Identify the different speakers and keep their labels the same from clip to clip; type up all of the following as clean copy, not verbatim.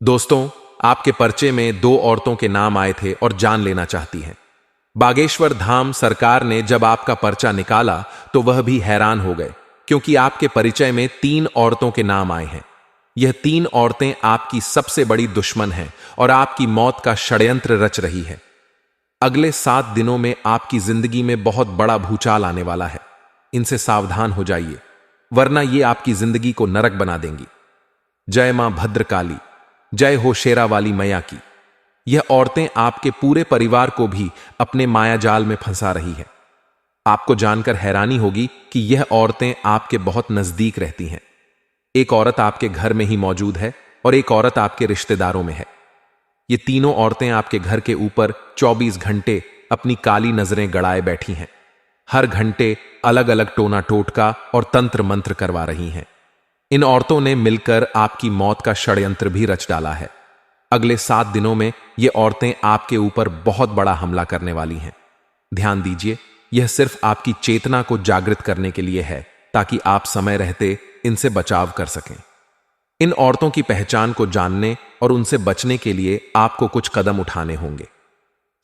Speaker 1: दोस्तों, आपके पर्चे में दो औरतों के नाम आए थे और जान लेना चाहती हैं। बागेश्वर धाम सरकार ने जब आपका पर्चा निकाला तो वह भी हैरान हो गए, क्योंकि आपके परिचय में 3 औरतों के नाम आए हैं। यह 3 औरतें आपकी सबसे बड़ी दुश्मन हैं और आपकी मौत का षड्यंत्र रच रही है। अगले 7 दिनों में आपकी जिंदगी में बहुत बड़ा भूचाल आने वाला है। इनसे सावधान हो जाइए, वरना ये आपकी जिंदगी को नरक बना देंगी। जय मां भद्रकाली, जय हो शेरा वाली मैया की। यह औरतें आपके पूरे परिवार को भी अपने मायाजाल में फंसा रही है। आपको जानकर हैरानी होगी कि यह औरतें आपके बहुत नजदीक रहती हैं। एक औरत आपके घर में ही मौजूद है और एक औरत आपके रिश्तेदारों में है। ये तीनों औरतें आपके घर के ऊपर 24 घंटे अपनी काली नजरें गड़ाए बैठी हैं। हर घंटे अलग अलग टोना टोटका और तंत्र मंत्र करवा रही हैं। इन औरतों ने मिलकर आपकी मौत का षड्यंत्र भी रच डाला है। अगले 7 दिनों में ये औरतें आपके ऊपर बहुत बड़ा हमला करने वाली हैं। ध्यान दीजिए, यह सिर्फ आपकी चेतना को जागृत करने के लिए है, ताकि आप समय रहते इनसे बचाव कर सकें। इन औरतों की पहचान को जानने और उनसे बचने के लिए आपको कुछ कदम उठाने होंगे।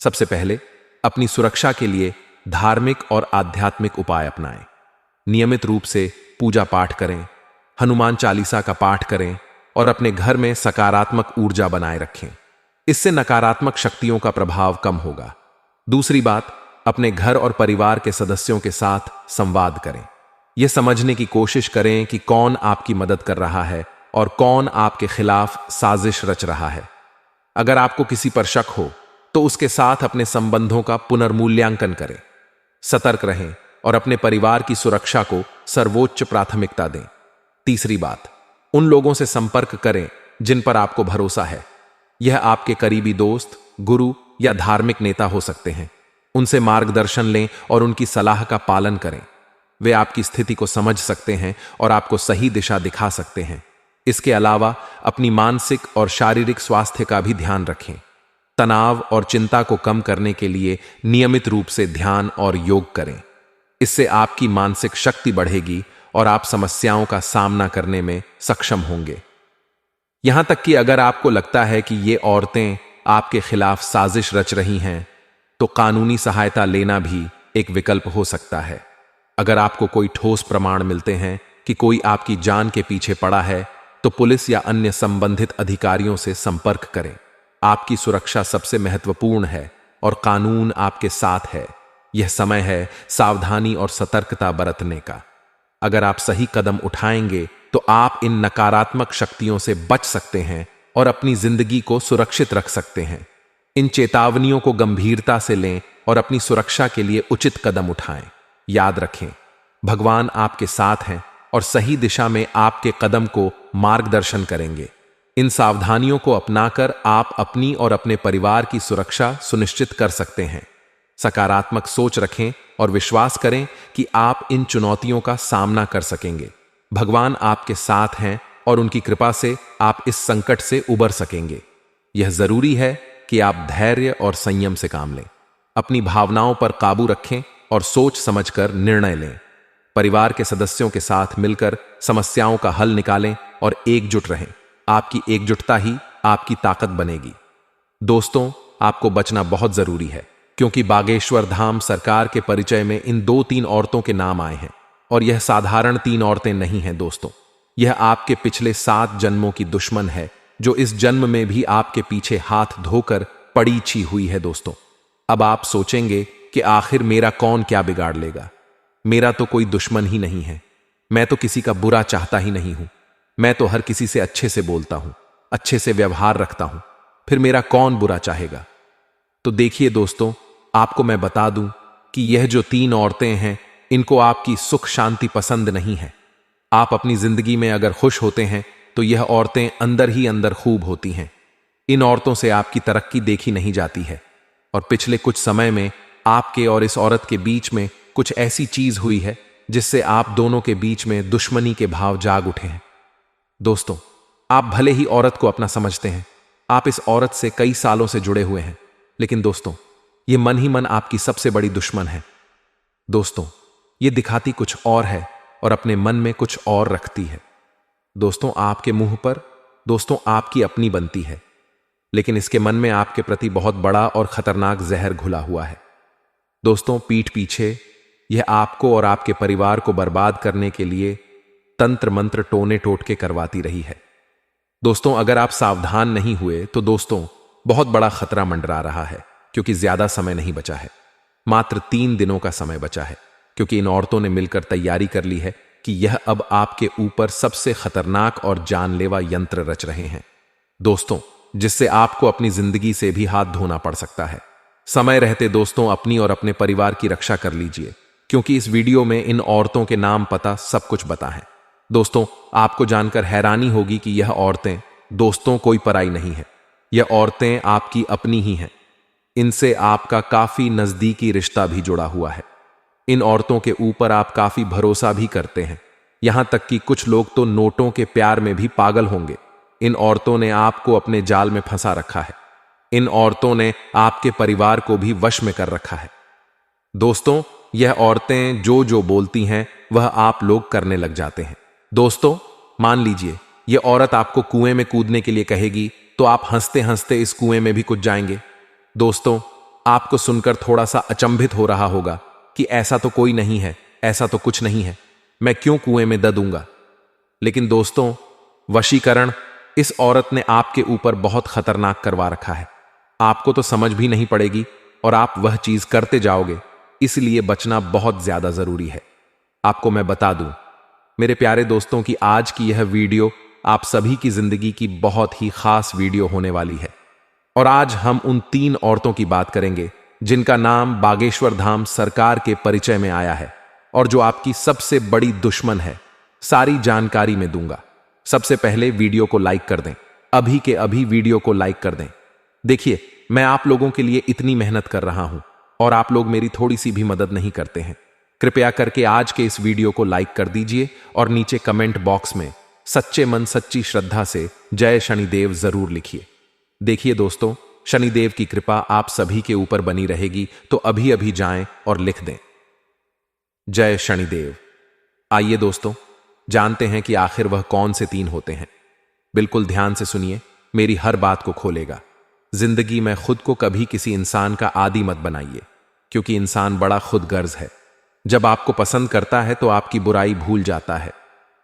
Speaker 1: सबसे पहले अपनी सुरक्षा के लिए धार्मिक और आध्यात्मिक उपाय अपनाएं। नियमित रूप से पूजा पाठ करें, हनुमान चालीसा का पाठ करें और अपने घर में सकारात्मक ऊर्जा बनाए रखें। इससे नकारात्मक शक्तियों का प्रभाव कम होगा। दूसरी बात, अपने घर और परिवार के सदस्यों के साथ संवाद करें। यह समझने की कोशिश करें कि कौन आपकी मदद कर रहा है और कौन आपके खिलाफ साजिश रच रहा है। अगर आपको किसी पर शक हो तो उसके साथ अपने संबंधों का पुनर्मूल्यांकन करें। सतर्क रहें और अपने परिवार की सुरक्षा को सर्वोच्च प्राथमिकता दें। तीसरी बात, उन लोगों से संपर्क करें जिन पर आपको भरोसा है। यह आपके करीबी दोस्त, गुरु या धार्मिक नेता हो सकते हैं। उनसे मार्गदर्शन लें और उनकी सलाह का पालन करें। वे आपकी स्थिति को समझ सकते हैं और आपको सही दिशा दिखा सकते हैं। इसके अलावा अपनी मानसिक और शारीरिक स्वास्थ्य का भी ध्यान रखें। तनाव और चिंता को कम करने के लिए नियमित रूप से ध्यान और योग करें। इससे आपकी मानसिक शक्ति बढ़ेगी और आप समस्याओं का सामना करने में सक्षम होंगे। यहां तक कि अगर आपको लगता है कि ये औरतें आपके खिलाफ साजिश रच रही हैं, तो कानूनी सहायता लेना भी एक विकल्प हो सकता है। अगर आपको कोई ठोस प्रमाण मिलते हैं कि कोई आपकी जान के पीछे पड़ा है, तो पुलिस या अन्य संबंधित अधिकारियों से संपर्क करें। आपकी सुरक्षा सबसे महत्वपूर्ण है और कानून आपके साथ है। यह समय है सावधानी और सतर्कता बरतने का। अगर आप सही कदम उठाएंगे तो आप इन नकारात्मक शक्तियों से बच सकते हैं और अपनी जिंदगी को सुरक्षित रख सकते हैं। इन चेतावनियों को गंभीरता से लें और अपनी सुरक्षा के लिए उचित कदम उठाएं। याद रखें, भगवान आपके साथ हैं और सही दिशा में आपके कदम को मार्गदर्शन करेंगे। इन सावधानियों को अपनाकर आप अपनी और अपने परिवार की सुरक्षा सुनिश्चित कर सकते हैं। सकारात्मक सोच रखें और विश्वास करें कि आप इन चुनौतियों का सामना कर सकेंगे। भगवान आपके साथ हैं और उनकी कृपा से आप इस संकट से उबर सकेंगे। यह जरूरी है कि आप धैर्य और संयम से काम लें। अपनी भावनाओं पर काबू रखें और सोच समझकर निर्णय लें। परिवार के सदस्यों के साथ मिलकर समस्याओं का हल निकालें और एकजुट रहें। आपकी एकजुटता ही आपकी ताकत बनेगी। दोस्तों, आपको बचना बहुत जरूरी है, क्योंकि बागेश्वर धाम सरकार के परिचय में इन 2-3 औरतों के नाम आए हैं और यह साधारण 3 औरतें नहीं हैं दोस्तों। यह आपके पिछले 7 जन्मों की दुश्मन है, जो इस जन्म में भी आपके पीछे हाथ धोकर पड़ी छी हुई है दोस्तों। अब आप सोचेंगे कि आखिर मेरा कौन क्या बिगाड़ लेगा। मेरा तो कोई दुश्मन ही नहीं है। मैं तो किसी का बुरा चाहता ही नहीं हूं। मैं तो हर किसी से अच्छे से बोलता हूं, अच्छे से व्यवहार रखता हूं। फिर मेरा कौन बुरा चाहेगा। तो देखिए दोस्तों, आपको मैं बता दूं कि यह जो 3 औरतें हैं, इनको आपकी सुख शांति पसंद नहीं है। आप अपनी जिंदगी में अगर खुश होते हैं तो यह औरतें अंदर ही अंदर खूब होती हैं। इन औरतों से आपकी तरक्की देखी नहीं जाती है और पिछले कुछ समय में आपके और इस औरत के बीच में कुछ ऐसी चीज हुई है जिससे आप दोनों के बीच में दुश्मनी के भाव जाग उठे हैं। दोस्तों, आप भले ही औरत को अपना समझते हैं, आप इस औरत से कई सालों से जुड़े हुए हैं, लेकिन दोस्तों, यह मन ही मन आपकी सबसे बड़ी दुश्मन है। दोस्तों, यह दिखाती कुछ और है और अपने मन में कुछ और रखती है। दोस्तों, आपके मुंह पर दोस्तों आपकी अपनी बनती है, लेकिन इसके मन में आपके प्रति बहुत बड़ा और खतरनाक जहर घुला हुआ है। दोस्तों पीठ पीछे यह आपको और आपके परिवार को बर्बाद करने के लिए तंत्र मंत्र टोने टोटके करवाती रही है। दोस्तों अगर आप सावधान नहीं हुए तो दोस्तों बहुत बड़ा खतरा मंडरा रहा है, क्योंकि ज्यादा समय नहीं बचा है। मात्र 3 दिनों का समय बचा है, क्योंकि इन औरतों ने मिलकर तैयारी कर ली है कि यह अब आपके ऊपर सबसे खतरनाक और जानलेवा यंत्र रच रहे हैं दोस्तों, जिससे आपको अपनी जिंदगी से भी हाथ धोना पड़ सकता है। समय रहते दोस्तों अपनी और अपने परिवार की रक्षा कर लीजिए, क्योंकि इस वीडियो में इन औरतों के नाम पता सब कुछ बता है। दोस्तों आपको जानकर हैरानी होगी कि यह औरतें दोस्तों कोई पराई नहीं है, यह औरतें आपकी अपनी ही हैं। इनसे आपका काफी नजदीकी रिश्ता भी जुड़ा हुआ है। इन औरतों के ऊपर आप काफी भरोसा भी करते हैं, यहां तक कि कुछ लोग तो नोटों के प्यार में भी पागल होंगे। इन औरतों ने आपको अपने जाल में फंसा रखा है। इन औरतों ने आपके परिवार को भी वश में कर रखा है। दोस्तों यह औरतें जो जो बोलती हैं वह आप लोग करने लग जाते हैं। दोस्तों मान लीजिए यह औरत आपको कुएं में कूदने के लिए कहेगी तो आप हंसते हंसते इस कुएं में भी कूद जाएंगे। दोस्तों आपको सुनकर थोड़ा सा अचंभित हो रहा होगा कि ऐसा तो कोई नहीं है, ऐसा तो कुछ नहीं है, मैं क्यों कुएं में दूंगा। लेकिन दोस्तों वशीकरण इस औरत ने आपके ऊपर बहुत खतरनाक करवा रखा है। आपको तो समझ भी नहीं पड़ेगी और आप वह चीज करते जाओगे, इसलिए बचना बहुत ज्यादा जरूरी है। आपको मैं बता दूं मेरे प्यारे दोस्तों कि आज की यह वीडियो आप सभी की जिंदगी की बहुत ही खास वीडियो होने वाली है। और आज हम उन 3 औरतों की बात करेंगे जिनका नाम बागेश्वर धाम सरकार के परिचय में आया है और जो आपकी सबसे बड़ी दुश्मन है। सारी जानकारी में दूंगा। सबसे पहले वीडियो को लाइक कर दें, अभी के अभी वीडियो को लाइक कर दें। देखिए मैं आप लोगों के लिए इतनी मेहनत कर रहा हूं और आप लोग मेरी थोड़ी सी भी मदद नहीं करते हैं। कृपया करके आज के इस वीडियो को लाइक कर दीजिए और नीचे कमेंट बॉक्स में सच्चे मन सच्ची श्रद्धा से जय शनिदेव जरूर लिखिए। देखिए दोस्तों शनिदेव की कृपा आप सभी के ऊपर बनी रहेगी, तो अभी अभी जाएं और लिख दें जय शनिदेव। आइए दोस्तों जानते हैं कि आखिर वह कौन से 3 होते हैं। बिल्कुल ध्यान से सुनिए, मेरी हर बात को खोलेगा। जिंदगी में खुद को कभी किसी इंसान का आदी मत बनाइए, क्योंकि इंसान बड़ा खुदगर्ज है। जब आपको पसंद करता है तो आपकी बुराई भूल जाता है,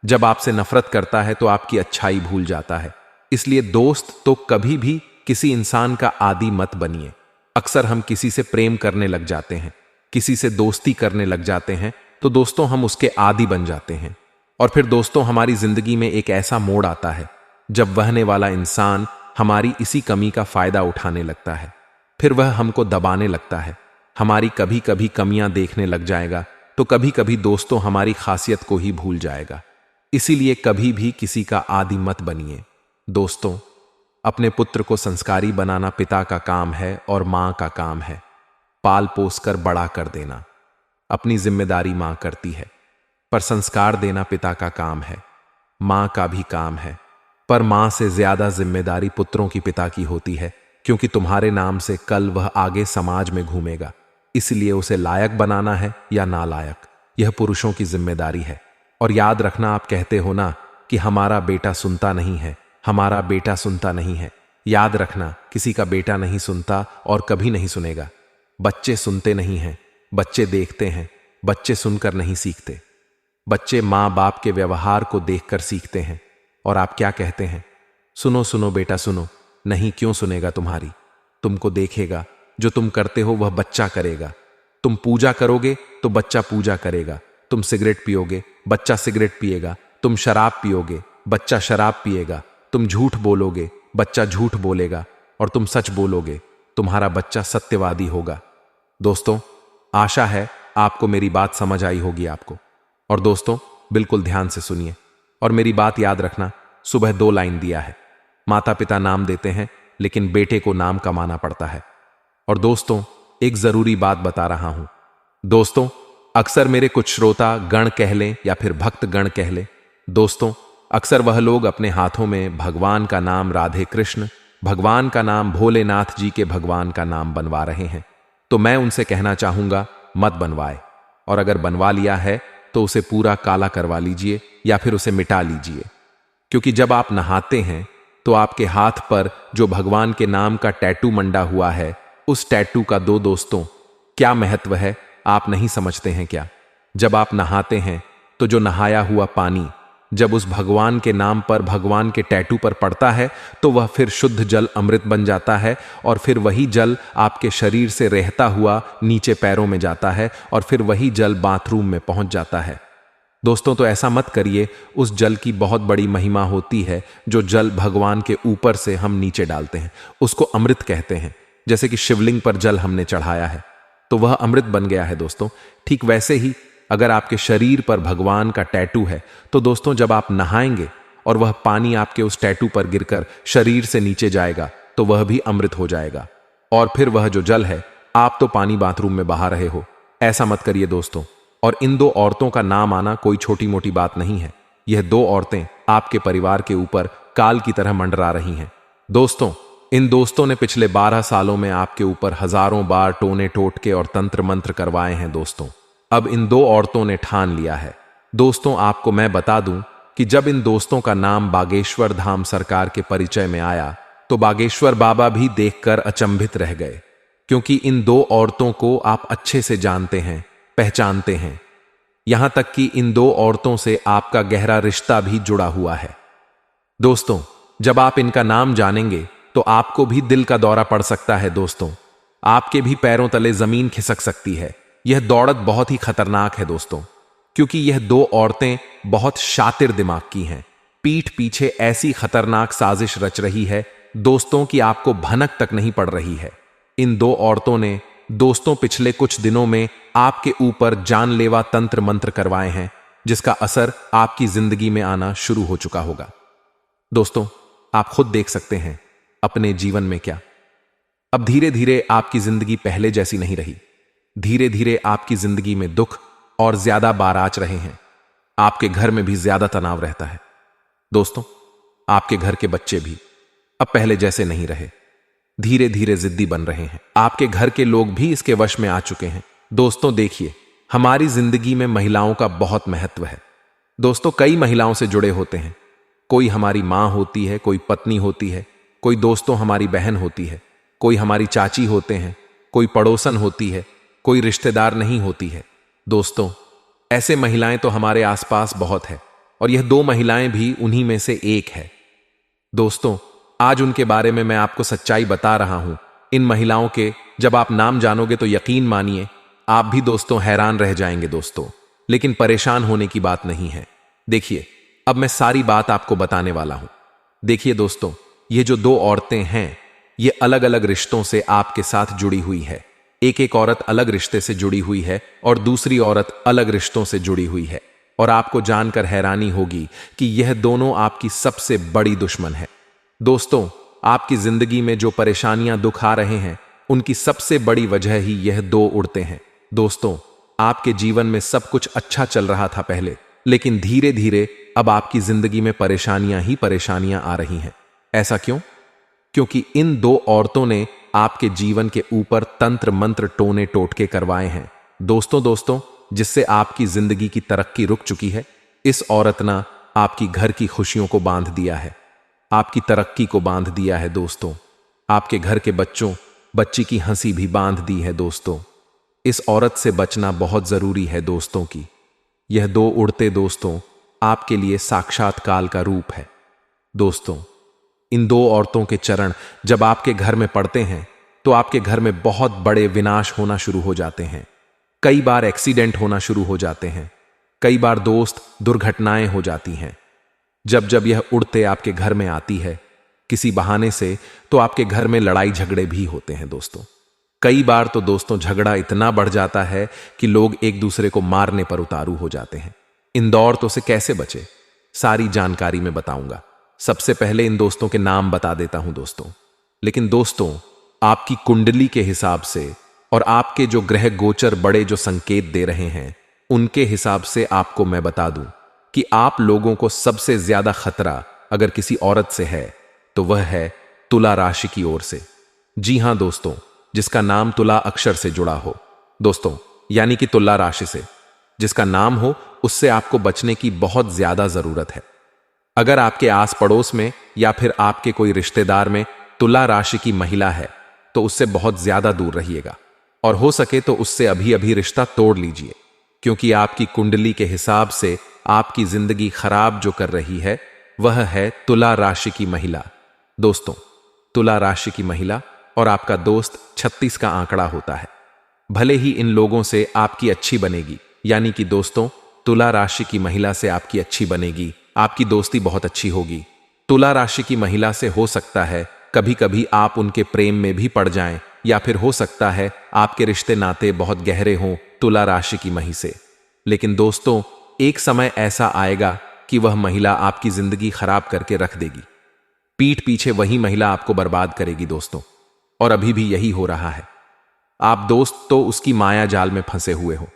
Speaker 1: जब आपसे नफरत करता है तो आपकी अच्छाई भूल जाता है। इसलिए दोस्त तो कभी भी किसी इंसान का आदी मत बनिए। अक्सर हम किसी से प्रेम करने लग जाते हैं, किसी से दोस्ती करने लग जाते हैं, तो दोस्तों हम उसके आदी बन जाते हैं। और फिर दोस्तों हमारी जिंदगी में एक ऐसा मोड़ आता है जब वहने वाला इंसान हमारी इसी कमी का फायदा उठाने लगता है। फिर वह हमको दबाने लगता है, हमारी कभी कभी कमियां देखने लग जाएगा, तो कभी कभी दोस्तों हमारी खासियत को ही भूल जाएगा। इसीलिए कभी भी किसी का आदी मत बनिए। दोस्तों अपने पुत्र को संस्कारी बनाना पिता का काम है और मां का काम है। पाल पोस कर बड़ा कर देना अपनी जिम्मेदारी मां करती है, पर संस्कार देना पिता का काम है। मां का भी काम है, पर मां से ज्यादा जिम्मेदारी पुत्रों की पिता की होती है, क्योंकि तुम्हारे नाम से कल वह आगे समाज में घूमेगा। इसलिए उसे लायक बनाना है या नालायक, यह पुरुषों की जिम्मेदारी है। और याद रखना, आप कहते हो ना कि हमारा बेटा सुनता नहीं है, हमारा बेटा सुनता नहीं है। याद रखना, किसी का बेटा नहीं सुनता और कभी नहीं सुनेगा। बच्चे सुनते नहीं हैं, बच्चे देखते हैं, बच्चे सुनकर नहीं सीखते। बच्चे माँ बाप के व्यवहार को देखकर सीखते हैं। और आप क्या कहते हैं? सुनो सुनो बेटा सुनो। नहीं, क्यों सुनेगा तुम्हारी? तुमको देखेगा, जो तुम करते हो वह बच्चा करेगा। तुम पूजा करोगे तो बच्चा पूजा करेगा। तुम सिगरेट पियोगे, बच्चा सिगरेट पिएगा। तुम शराब पियोगे, बच्चा शराब पिएगा। तुम झूठ बोलोगे, बच्चा झूठ बोलेगा। और तुम सच बोलोगे, तुम्हारा बच्चा सत्यवादी होगा। दोस्तों आशा है आपको मेरी बात समझ आई होगी आपको। और दोस्तों बिल्कुल ध्यान से सुनिए और मेरी बात याद रखना। सुबह 2 लाइन दिया है, माता पिता नाम देते हैं लेकिन बेटे को नाम कमाना पड़ता है। और दोस्तों एक जरूरी बात बता रहा हूं। दोस्तों अक्सर मेरे कुछ श्रोता गण कह लें या फिर भक्त गण कह लें, दोस्तों अक्सर वह लोग अपने हाथों में भगवान का नाम राधे कृष्ण, भगवान का नाम भोलेनाथ जी के भगवान का नाम बनवा रहे हैं। तो मैं उनसे कहना चाहूंगा मत बनवाए, और अगर बनवा लिया है तो उसे पूरा काला करवा लीजिए या फिर उसे मिटा लीजिए। क्योंकि जब आप नहाते हैं तो आपके हाथ पर जो भगवान के नाम का टैटू मंडा हुआ है, उस टैटू का दोस्तों क्या महत्व है आप नहीं समझते हैं क्या? जब आप नहाते हैं तो जो नहाया हुआ पानी जब उस भगवान के नाम पर भगवान के टैटू पर पड़ता है तो वह फिर शुद्ध जल अमृत बन जाता है, और फिर वही जल आपके शरीर से रहता हुआ नीचे पैरों में जाता है, और फिर वही जल बाथरूम में पहुंच जाता है। दोस्तों, तो ऐसा मत करिए, उस जल की बहुत बड़ी महिमा होती है। जो जल भगवान के ऊपर से हम नीचे डालते हैं उसको अमृत कहते हैं। जैसे कि शिवलिंग पर जल हमने चढ़ाया है तो वह अमृत बन गया है दोस्तों। ठीक वैसे ही अगर आपके शरीर पर भगवान का टैटू है तो दोस्तों जब आप नहाएंगे और वह पानी आपके उस टैटू पर गिरकर शरीर से नीचे जाएगा तो वह भी अमृत हो जाएगा, और फिर वह जो जल है, आप तो पानी बाथरूम में बहा रहे हो। ऐसा मत करिए दोस्तों। और इन दो औरतों का नाम आना कोई छोटी मोटी बात नहीं है। यह दो औरतें आपके परिवार के ऊपर काल की तरह मंडरा रही हैं। दोस्तों, इन दोस्तों ने पिछले 12 सालों में आपके ऊपर हजारों बार टोने टोटके और तंत्र मंत्र करवाए हैं दोस्तों। अब इन दो औरतों ने ठान लिया है। दोस्तों, आपको मैं बता दूं कि जब इन दोस्तों का नाम बागेश्वर धाम सरकार के परिचय में आया तो बागेश्वर बाबा भी देखकर अचंभित रह गए, क्योंकि इन दो औरतों को आप अच्छे से जानते हैं, पहचानते हैं। यहां तक कि इन दो औरतों से आपका गहरा रिश्ता भी जुड़ा हुआ है। दोस्तों, जब आप इनका नाम जानेंगे तो आपको भी दिल का दौरा पड़ सकता है दोस्तों। आपके भी पैरों तले जमीन खिसक सकती है। यह दौड़त बहुत ही खतरनाक है दोस्तों, क्योंकि यह दो औरतें बहुत शातिर दिमाग की हैं। पीठ पीछे ऐसी खतरनाक साजिश रच रही है दोस्तों कि आपको भनक तक नहीं पड़ रही है। इन दो औरतों ने दोस्तों पिछले कुछ दिनों में आपके ऊपर जानलेवा तंत्र मंत्र करवाए हैं, जिसका असर आपकी जिंदगी में आना शुरू हो चुका होगा। दोस्तों, आप खुद देख सकते हैं अपने जीवन में क्या अब धीरे धीरे आपकी जिंदगी पहले जैसी नहीं रही। धीरे धीरे आपकी जिंदगी में दुख और ज्यादा बाराच रहे हैं। आपके घर में भी ज्यादा तनाव रहता है। दोस्तों, आपके घर के बच्चे भी अब पहले जैसे नहीं रहे, धीरे धीरे जिद्दी बन रहे हैं। आपके घर के लोग भी इसके वश में आ चुके हैं। दोस्तों देखिए, हमारी जिंदगी में महिलाओं का बहुत महत्व है। दोस्तों, कई महिलाओं से जुड़े होते हैं। कोई हमारी मां होती है, कोई पत्नी होती है, कोई दोस्तों हमारी बहन होती है, कोई हमारी चाची होते हैं, कोई पड़ोसन होती है, कोई रिश्तेदार नहीं होती है। दोस्तों, ऐसे महिलाएं तो हमारे आसपास बहुत है, और यह दो महिलाएं भी उन्हीं में से एक है। दोस्तों, आज उनके बारे में मैं आपको सच्चाई बता रहा हूं। इन महिलाओं के जब आप नाम जानोगे तो यकीन मानिए आप भी दोस्तों हैरान रह जाएंगे दोस्तों। लेकिन परेशान होने की बात नहीं है। देखिए, अब मैं सारी बात आपको बताने वाला हूं। देखिए दोस्तों, ये जो दो औरतें हैं, ये अलग अलग रिश्तों से आपके साथ जुड़ी हुई है। एक एक औरत अलग रिश्ते से जुड़ी हुई है और दूसरी औरत अलग रिश्तों से जुड़ी हुई है। और आपको जानकर हैरानी होगी कि यह दोनों आपकी सबसे बड़ी दुश्मन है। दोस्तों, आपकी जिंदगी में जो परेशानियां दुख आ रहे हैं, उनकी सबसे बड़ी वजह ही यह दो उड़ते हैं। दोस्तों, आपके जीवन में सब कुछ अच्छा चल रहा था पहले, लेकिन धीरे धीरे अब आपकी जिंदगी में परेशानियां ही परेशानियां आ रही हैं। ऐसा क्यों? क्योंकि इन दो औरतों ने आपके जीवन के ऊपर तंत्र मंत्र टोने टोटके करवाए हैं दोस्तों, जिससे आपकी जिंदगी की तरक्की रुक चुकी है। इस औरत ने आपकी घर की खुशियों को बांध दिया है, आपकी तरक्की को बांध दिया है दोस्तों। आपके घर के बच्ची की हंसी भी बांध दी है दोस्तों। इस औरत से बचना बहुत जरूरी है दोस्तों की। यह दो उड़ते दोस्तों आपके लिए साक्षात काल का रूप है। दोस्तों, इन दो औरतों के चरण जब आपके घर में पड़ते हैं तो आपके घर में बहुत बड़े विनाश होना शुरू हो जाते हैं। कई बार एक्सीडेंट होना शुरू हो जाते हैं। कई बार दोस्त दुर्घटनाएं हो जाती हैं। जब जब यह उड़ते आपके घर में आती है किसी बहाने से, तो आपके घर में लड़ाई झगड़े भी होते हैं दोस्तों। कई बार तो दोस्तों झगड़ा इतना बढ़ जाता है कि लोग एक दूसरे को मारने पर उतारू हो जाते हैं। इन दौड़तों से कैसे बचे, सारी जानकारी मैं बताऊंगा। सबसे पहले इन दोस्तों के नाम बता देता हूं दोस्तों। लेकिन दोस्तों, आपकी कुंडली के हिसाब से और आपके जो ग्रह गोचर बड़े जो संकेत दे रहे हैं, उनके हिसाब से आपको मैं बता दूं कि आप लोगों को सबसे ज्यादा खतरा अगर किसी औरत से है तो वह है तुला राशि की ओर से। जी हां दोस्तों, जिसका नाम तुला अक्षर से जुड़ा हो दोस्तों, यानी कि तुला राशि से जिसका नाम हो, उससे आपको बचने की बहुत ज्यादा जरूरत है। अगर आपके आस पड़ोस में या फिर आपके कोई रिश्तेदार में तुला राशि की महिला है तो उससे बहुत ज्यादा दूर रहिएगा और हो सके तो उससे अभी अभी रिश्ता तोड़ लीजिए, क्योंकि आपकी कुंडली के हिसाब से आपकी जिंदगी खराब जो कर रही है वह है तुला राशि की महिला। दोस्तों, तुला राशि की महिला और आपका दोस्त 36 का आंकड़ा होता है। भले ही इन लोगों से आपकी अच्छी बनेगी, यानी कि दोस्तों तुला राशि की महिला से आपकी अच्छी बनेगी, आपकी दोस्ती बहुत अच्छी होगी। तुला राशि की महिला से हो सकता है कभी कभी आप उनके प्रेम में भी पड़ जाएं, या फिर हो सकता है आपके रिश्ते नाते बहुत गहरे हों तुला राशि की महिला से। लेकिन दोस्तों, एक समय ऐसा आएगा कि वह महिला आपकी जिंदगी खराब करके रख देगी। पीठ पीछे वही महिला आपको बर्बाद करेगी दोस्तों, और अभी भी यही हो रहा है। आप दोस्त तो उसकी माया जाल में फंसे हुए हो,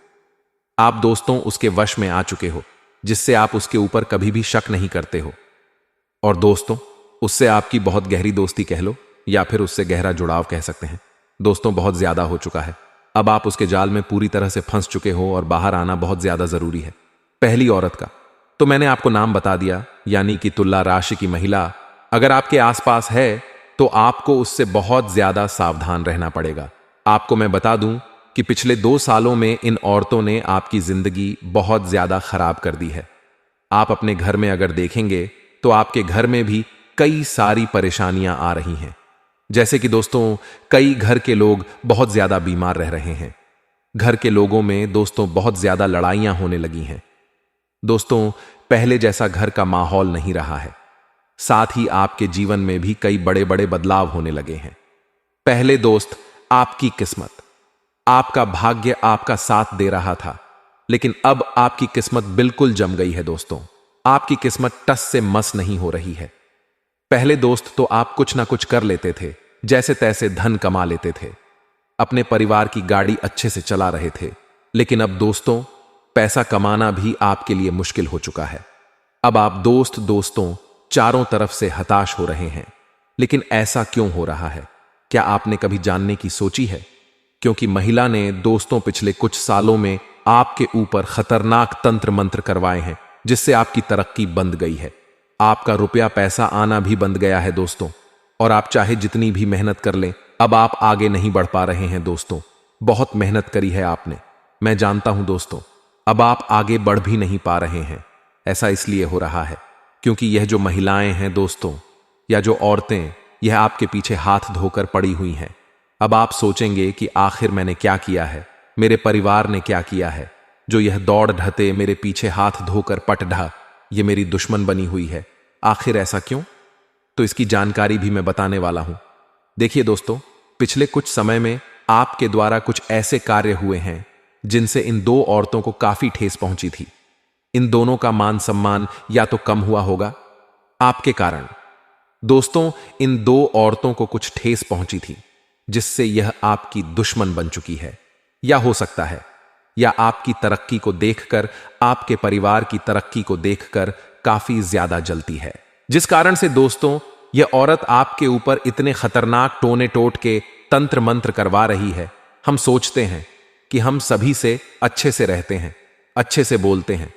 Speaker 1: आप दोस्तों उसके वश में आ चुके हो, जिससे आप उसके ऊपर कभी भी शक नहीं करते हो। और दोस्तों, उससे आपकी बहुत गहरी दोस्ती कह लो या फिर उससे गहरा जुड़ाव कह सकते हैं, दोस्तों बहुत ज्यादा हो चुका है। अब आप उसके जाल में पूरी तरह से फंस चुके हो और बाहर आना बहुत ज्यादा जरूरी है। पहली औरत का तो मैंने आपको नाम बता दिया, यानी कि तुला राशि की महिला अगर आपके आसपास है तो आपको उससे बहुत ज्यादा सावधान रहना पड़ेगा। आपको मैं बता दूं कि पिछले 2 सालों में इन औरतों ने आपकी जिंदगी बहुत ज्यादा खराब कर दी है। आप अपने घर में अगर देखेंगे तो आपके घर में भी कई सारी परेशानियां आ रही हैं। जैसे कि दोस्तों, कई घर के लोग बहुत ज्यादा बीमार रह रहे हैं। घर के लोगों में दोस्तों बहुत ज्यादा लड़ाइयां होने लगी हैं। दोस्तों, पहले जैसा घर का माहौल नहीं रहा है। साथ ही आपके जीवन में भी कई बड़े बड़े बदलाव होने लगे हैं। पहले दोस्त आपकी किस्मत, आपका भाग्य आपका साथ दे रहा था, लेकिन अब आपकी किस्मत बिल्कुल जम गई है दोस्तों। आपकी किस्मत टस से मस नहीं हो रही है। पहले दोस्त तो आप कुछ ना कुछ कर लेते थे, जैसे तैसे धन कमा लेते थे, अपने परिवार की गाड़ी अच्छे से चला रहे थे। लेकिन अब दोस्तों, पैसा कमाना भी आपके लिए मुश्किल हो चुका है। अब आप दोस्तों चारों तरफ से हताश हो रहे हैं। लेकिन ऐसा क्यों हो रहा है? क्या आपने कभी जानने की सोची है? क्योंकि महिला ने दोस्तों पिछले कुछ सालों में आपके ऊपर खतरनाक तंत्र मंत्र करवाए हैं, जिससे आपकी तरक्की बंद गई है। आपका रुपया पैसा आना भी बंद गया है दोस्तों, और आप चाहे जितनी भी मेहनत कर लें, अब आप आगे नहीं बढ़ पा रहे हैं दोस्तों। बहुत मेहनत करी है आपने, मैं जानता हूं दोस्तों, अब आप आगे बढ़ भी नहीं पा रहे हैं। ऐसा इसलिए हो रहा है क्योंकि यह जो महिलाएं हैं दोस्तों, या जो औरतें, यह आपके पीछे हाथ धोकर पड़ी हुई हैं। अब आप सोचेंगे कि आखिर मैंने क्या किया है, मेरे परिवार ने क्या किया है, जो यह दौड़ ढहते मेरे पीछे हाथ धोकर पट ढहा, ये मेरी दुश्मन बनी हुई है। आखिर ऐसा क्यों? तो इसकी जानकारी भी मैं बताने वाला हूं। देखिए दोस्तों, पिछले कुछ समय में आपके द्वारा कुछ ऐसे कार्य हुए हैं जिनसे इन 2 औरतों को काफी ठेस पहुंची थी। इन दोनों का मान सम्मान या तो कम हुआ होगा आपके कारण। दोस्तों, इन 2 औरतों को कुछ ठेस पहुंची थी, जिससे यह आपकी दुश्मन बन चुकी है। या हो सकता है या आपकी तरक्की को देखकर, आपके परिवार की तरक्की को देखकर काफी ज्यादा जलती है, जिस कारण से दोस्तों यह औरत आपके ऊपर इतने खतरनाक टोने टोट के तंत्र मंत्र करवा रही है। हम सोचते हैं कि हम सभी से अच्छे से रहते हैं, अच्छे से बोलते हैं,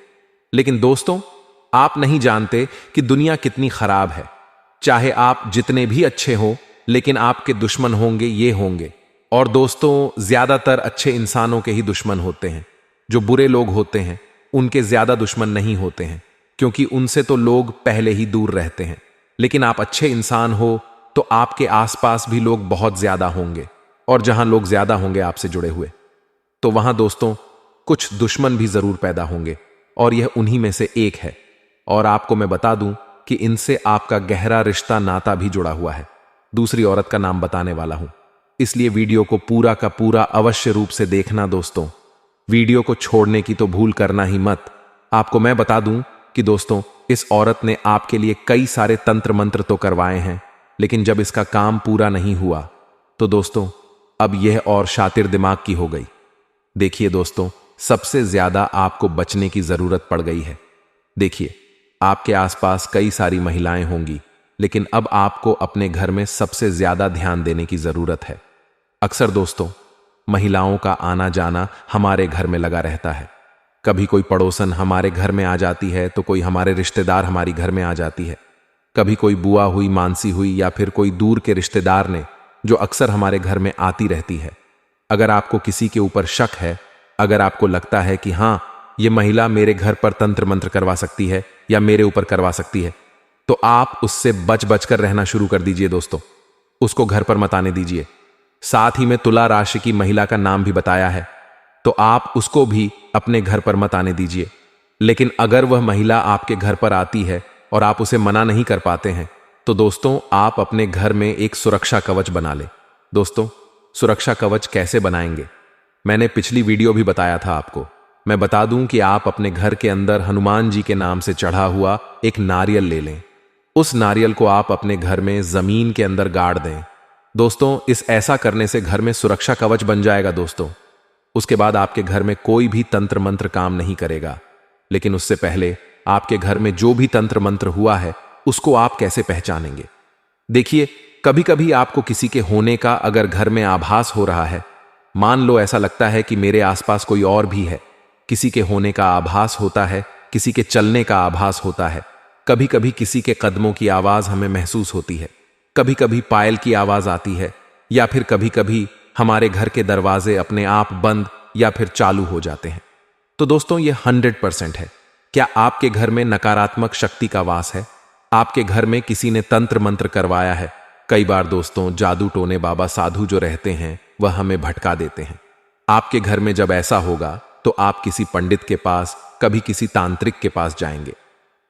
Speaker 1: लेकिन दोस्तों आप नहीं जानते कि दुनिया कितनी खराब है। चाहे आप जितने भी अच्छे हो, लेकिन आपके दुश्मन होंगे ये होंगे। और दोस्तों, ज्यादातर अच्छे इंसानों के ही दुश्मन होते हैं। जो बुरे लोग होते हैं उनके ज्यादा दुश्मन नहीं होते हैं, क्योंकि उनसे तो लोग पहले ही दूर रहते हैं। लेकिन आप अच्छे इंसान हो तो आपके आसपास भी लोग बहुत ज्यादा होंगे, और जहां लोग ज्यादा होंगे आपसे जुड़े हुए, तो वहां दोस्तों कुछ दुश्मन भी जरूर पैदा होंगे, और यह उन्हीं में से एक है। और आपको मैं बता दूं कि इनसे आपका गहरा रिश्ता नाता भी जुड़ा हुआ है। दूसरी औरत का नाम बताने वाला हूं, इसलिए वीडियो को पूरा का पूरा अवश्य रूप से देखना दोस्तों। वीडियो को छोड़ने की तो भूल करना ही मत। आपको मैं बता दूं कि दोस्तों, इस औरत ने आपके लिए कई सारे तंत्र मंत्र तो करवाए हैं, लेकिन जब इसका काम पूरा नहीं हुआ तो दोस्तों अब यह और शातिर दिमाग की हो गई। देखिए दोस्तों, सबसे ज्यादा आपको बचने की जरूरत पड़ गई है। देखिए, आपके आसपास कई सारी महिलाएं होंगी, लेकिन अब आपको अपने घर में सबसे ज्यादा ध्यान देने की जरूरत है। अक्सर दोस्तों महिलाओं का आना जाना हमारे घर में लगा रहता है। कभी कोई पड़ोसन हमारे घर में आ जाती है तो कोई हमारे रिश्तेदार हमारी घर में आ जाती है। कभी कोई बुआ हुई, मानसी हुई, या फिर कोई दूर के रिश्तेदार ने जो अक्सर हमारे घर में आती रहती है। अगर आपको किसी के ऊपर शक है, अगर आपको लगता है कि हाँ, ये महिला मेरे घर पर तंत्र मंत्र करवा सकती है या मेरे ऊपर करवा सकती है, तो आप उससे बच बच कर रहना शुरू कर दीजिए दोस्तों। उसको घर पर मत आने दीजिए। साथ ही में तुला राशि की महिला का नाम भी बताया है, तो आप उसको भी अपने घर पर मत आने दीजिए। लेकिन अगर वह महिला आपके घर पर आती है और आप उसे मना नहीं कर पाते हैं, तो दोस्तों आप अपने घर में एक सुरक्षा कवच बना ले। दोस्तों, सुरक्षा कवच कैसे बनाएंगे, मैंने पिछली वीडियो भी बताया था आपको। मैं बता दूं कि आप अपने घर के अंदर हनुमान जी के नाम से चढ़ा हुआ एक नारियल ले लें। उस नारियल को आप अपने घर में जमीन के अंदर गाड़ दें। दोस्तों, इस ऐसा करने से घर में सुरक्षा कवच बन जाएगा दोस्तों। उसके बाद आपके घर में कोई भी तंत्र मंत्र काम नहीं करेगा। लेकिन उससे पहले आपके घर में जो भी तंत्र मंत्र हुआ है उसको आप कैसे पहचानेंगे? देखिए, कभी कभी आपको किसी के होने का अगर घर में आभास हो रहा है, मान लो ऐसा लगता है कि मेरे आसपास कोई और भी है, किसी के होने का आभास होता है, किसी के चलने का आभास होता है, कभी कभी किसी के कदमों की आवाज हमें महसूस होती है, कभी कभी पायल की आवाज आती है, या फिर कभी कभी हमारे घर के दरवाजे अपने आप बंद या फिर चालू हो जाते हैं, तो दोस्तों ये 100% है। क्या आपके घर में नकारात्मक शक्ति का वास है? आपके घर में किसी ने तंत्र मंत्र करवाया है? कई बार दोस्तों जादू टोने बाबा साधु जो रहते हैं वह हमें भटका देते हैं। आपके घर में जब ऐसा होगा तो आप किसी पंडित के पास, कभी किसी तांत्रिक के पास जाएंगे।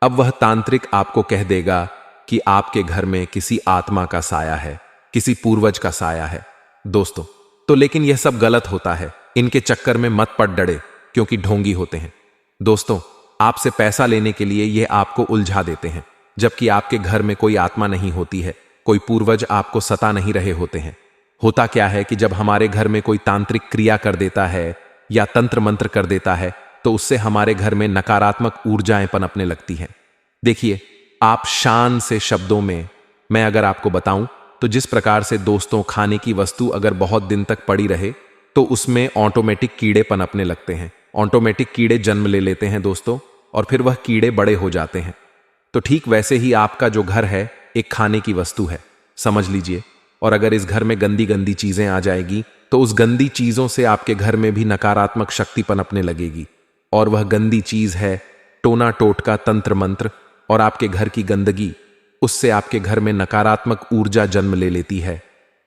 Speaker 1: अब वह तांत्रिक आपको कह देगा कि आपके घर में किसी आत्मा का साया है, किसी पूर्वज का साया है। दोस्तों, तो लेकिन यह सब गलत होता है। इनके चक्कर में मत पड़ डरे, क्योंकि ढोंगी होते हैं। दोस्तों, आपसे पैसा लेने के लिए यह आपको उलझा देते हैं, जबकि आपके घर में कोई आत्मा नहीं होती है, कोई पूर्वज आपको सता नहीं रहे होते हैं। होता क्या है कि जब हमारे घर में कोई तांत्रिक क्रिया कर देता है या तंत्र मंत्र कर देता है, तो उससे हमारे घर में नकारात्मक ऊर्जाएं पनपने लगती हैं। देखिए, आप शान से शब्दों में मैं अगर आपको बताऊं तो जिस प्रकार से दोस्तों खाने की वस्तु अगर बहुत दिन तक पड़ी रहे तो उसमें ऑटोमेटिक कीड़े पनपने लगते हैं, ऑटोमेटिक कीड़े जन्म ले लेते हैं दोस्तों, और फिर वह कीड़े बड़े हो जाते हैं। तो ठीक वैसे ही आपका जो घर है एक खाने की वस्तु है, समझ लीजिए। और अगर इस घर में गंदी गंदी चीजें आ जाएगी तो उस गंदी चीजों से आपके घर में भी नकारात्मक शक्ति पनपने लगेगी, और वह गंदी चीज है टोना टोटका, तंत्र मंत्र, और आपके घर की गंदगी, उससे आपके घर में नकारात्मक ऊर्जा जन्म ले लेती है,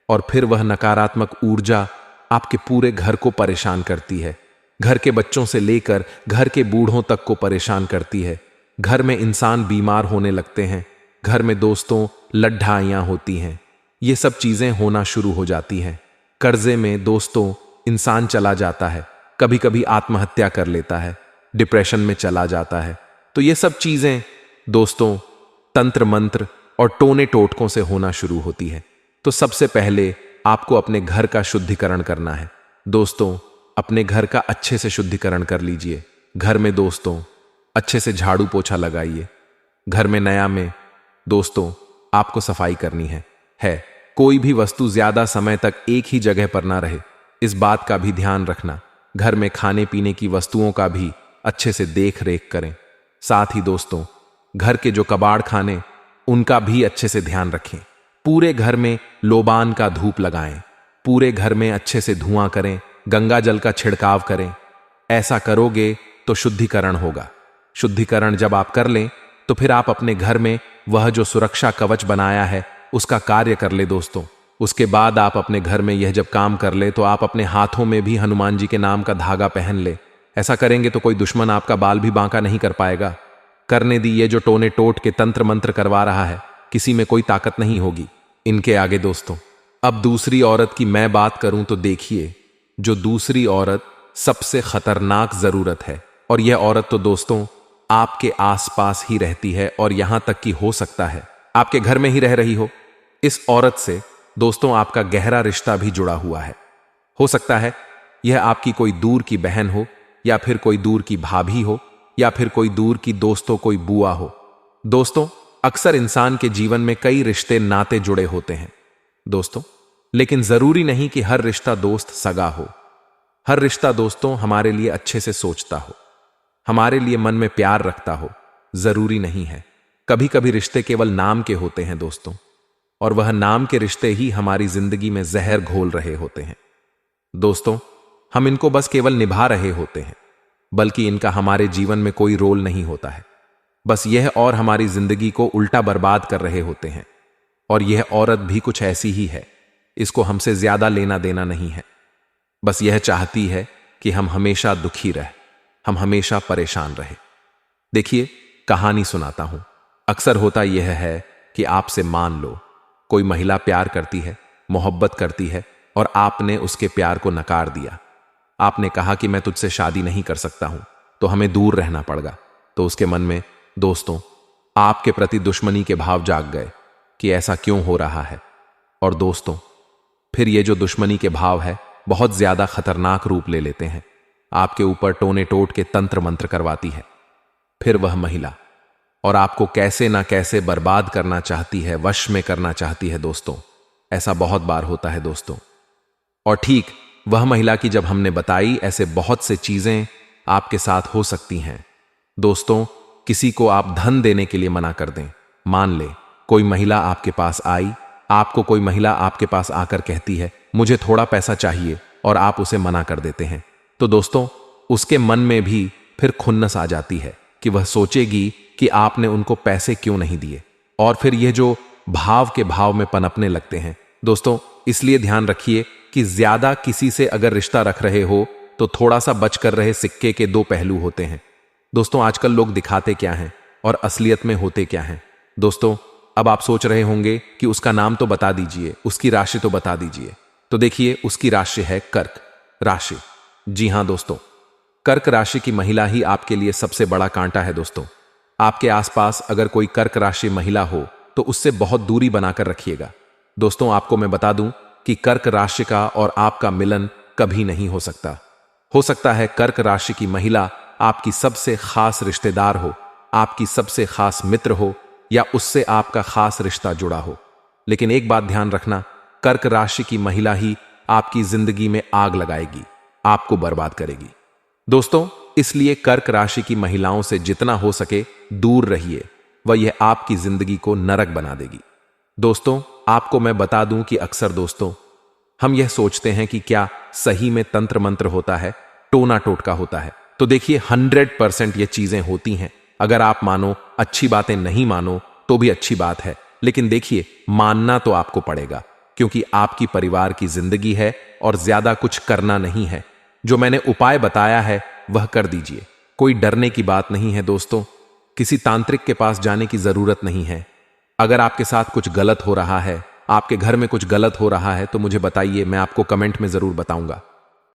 Speaker 1: और फिर वह नकारात्मक ऊर्जा आपके पूरे घर को परेशान करती है। घर के बच्चों से लेकर घर के बूढ़ों तक को परेशान करती है। घर में इंसान बीमार होने लगते हैं, घर में दोस्तों लड्ढाइयां होती हैं, ये सब चीजें होना शुरू हो जाती हैं। कर्जे में दोस्तों इंसान चला जाता है, कभी कभी आत्महत्या कर लेता है, डिप्रेशन में चला जाता है। तो ये सब चीजें दोस्तों तंत्र मंत्र और टोने टोटकों से होना शुरू होती है। तो सबसे पहले आपको अपने घर का शुद्धिकरण करना है। दोस्तों, अपने घर का अच्छे से शुद्धिकरण कर लीजिए। घर में दोस्तों अच्छे से झाड़ू पोछा लगाइए। घर में नया में दोस्तों आपको सफाई करनी है। कोई भी वस्तु ज्यादा समय तक एक ही जगह पर ना रहे, इस बात का भी ध्यान रखना। घर में खाने पीने की वस्तुओं का भी अच्छे से देख रेख करें। साथ ही दोस्तों घर के जो कबाड़ खाने उनका भी अच्छे से ध्यान रखें। पूरे घर में लोबान का धूप लगाएं, पूरे घर में अच्छे से धुआं करें, गंगा जल का छिड़काव करें। ऐसा करोगे तो शुद्धिकरण होगा। शुद्धिकरण जब आप कर लें तो फिर आप अपने घर में वह जो सुरक्षा कवच बनाया है उसका कार्य कर ले दोस्तों। उसके बाद आप अपने घर में यह जब काम कर ले तो आप अपने हाथों में भी हनुमान जी के नाम का धागा पहन ले। ऐसा करेंगे तो कोई दुश्मन आपका बाल भी बांका नहीं कर पाएगा। करने दी ये जो टोने टोट के तंत्र मंत्र करवा रहा है, किसी में कोई ताकत नहीं होगी इनके आगे दोस्तों। अब दूसरी औरत की मैं बात करूं तो देखिए, जो दूसरी औरत सबसे खतरनाक जरूरत है, और यह औरत तो दोस्तों आपके आसपास ही रहती है, और यहां तक कि हो सकता है आपके घर में ही रह रही हो। इस औरत से दोस्तों आपका गहरा रिश्ता भी जुड़ा हुआ है। हो सकता है यह आपकी कोई दूर की बहन हो, या फिर कोई दूर की भाभी हो, या फिर कोई दूर की दोस्तों कोई बुआ हो। दोस्तों अक्सर इंसान के जीवन में कई रिश्ते नाते जुड़े होते हैं दोस्तों, लेकिन जरूरी नहीं कि हर रिश्ता दोस्त सगा हो। हर रिश्ता दोस्तों हमारे लिए अच्छे से सोचता हो। हमारे लिए मन में प्यार रखता हो, जरूरी नहीं है। कभी कभी रिश्ते केवल नाम के होते हैं दोस्तों, और वह नाम के रिश्ते ही हमारी जिंदगी में जहर घोल रहे होते हैं। दोस्तों, हम इनको बस केवल निभा रहे होते हैं, बल्कि इनका हमारे जीवन में कोई रोल नहीं होता है। बस यह और हमारी जिंदगी को उल्टा बर्बाद कर रहे होते हैं। और यह औरत भी कुछ ऐसी ही है, इसको हमसे ज्यादा लेना देना नहीं है। बस यह चाहती है कि हम हमेशा दुखी रहे, हम हमेशा परेशान रहे। देखिए, कहानी सुनाता हूं। अक्सर होता यह है कि आपसे मान लो कोई महिला प्यार करती है, मोहब्बत करती है, और आपने उसके प्यार को नकार दिया। आपने कहा कि मैं तुझसे शादी नहीं कर सकता हूं, तो हमें दूर रहना पड़ेगा। तो उसके मन में दोस्तों आपके प्रति दुश्मनी के भाव जाग गए कि ऐसा क्यों हो रहा है। और दोस्तों, फिर ये जो दुश्मनी के भाव है बहुत ज्यादा खतरनाक रूप ले लेते हैं। आपके ऊपर टोने टोट के तंत्र मंत्र करवाती है। फिर वह महिला और आपको कैसे ना कैसे बर्बाद करना चाहती है, वश में करना चाहती है। दोस्तों, ऐसा बहुत बार होता है दोस्तों। और ठीक वह महिला की जब हमने बताई, ऐसे बहुत से चीजें आपके साथ हो सकती हैं। दोस्तों, किसी को आप धन देने के लिए मना कर दें। मान ले कोई महिला आपके पास आई, आपको कोई महिला आपके पास आकर कहती है मुझे थोड़ा पैसा चाहिए, और आप उसे मना कर देते हैं। तो दोस्तों, उसके मन में भी फिर खुन्नस आ जाती है कि वह सोचेगी कि आपने उनको पैसे क्यों नहीं दिए, और फिर यह जो भाव के भाव में पनपने लगते हैं। दोस्तों, इसलिए ध्यान रखिए कि ज्यादा किसी से अगर रिश्ता रख रहे हो तो थोड़ा सा बचकर रहे। सिक्के के दो पहलू होते हैं। दोस्तों, आजकल लोग दिखाते क्या हैं और असलियत में होते क्या हैं। दोस्तों, अब आप सोच रहे होंगे कि उसका नाम तो बता दीजिए, उसकी राशि तो बता दीजिए। तो देखिए, उसकी राशि है कर्क राशि। जी हां दोस्तों, कर्क राशि की महिला ही आपके लिए सबसे बड़ा कांटा है। दोस्तों, आपके आसपास अगर कोई कर्क राशि महिला हो तो उससे बहुत दूरी बनाकर रखिएगा। दोस्तों, आपको मैं बता दूं कि कर्क राशि का और आपका मिलन कभी नहीं हो सकता। हो सकता है कर्क राशि की महिला आपकी सबसे खास रिश्तेदार हो, आपकी सबसे खास मित्र हो, या उससे आपका खास रिश्ता जुड़ा हो। लेकिन एक बात ध्यान रखना, कर्क राशि की महिला ही आपकी जिंदगी में आग लगाएगी, आपको बर्बाद करेगी। दोस्तों, इसलिए कर्क राशि की महिलाओं से जितना हो सके दूर रहिए, वह यह आपकी जिंदगी को नरक बना देगी। दोस्तों, आपको मैं बता दूं कि अक्सर दोस्तों हम यह सोचते हैं कि क्या सही में तंत्र मंत्र होता है, टोना टोटका होता है। तो देखिए, 100% ये चीजें होती हैं। अगर आप मानो, अच्छी बातें नहीं मानो तो भी अच्छी बात है, लेकिन देखिए, मानना तो आपको पड़ेगा, क्योंकि आपकी परिवार की जिंदगी है और ज्यादा कुछ करना नहीं है। जो मैंने उपाय बताया है वह कर दीजिए। कोई डरने की बात नहीं है दोस्तों, किसी तांत्रिक के पास जाने की जरूरत नहीं है। अगर आपके साथ कुछ गलत हो रहा है, आपके घर में कुछ गलत हो रहा है, तो मुझे बताइए, मैं आपको कमेंट में जरूर बताऊंगा।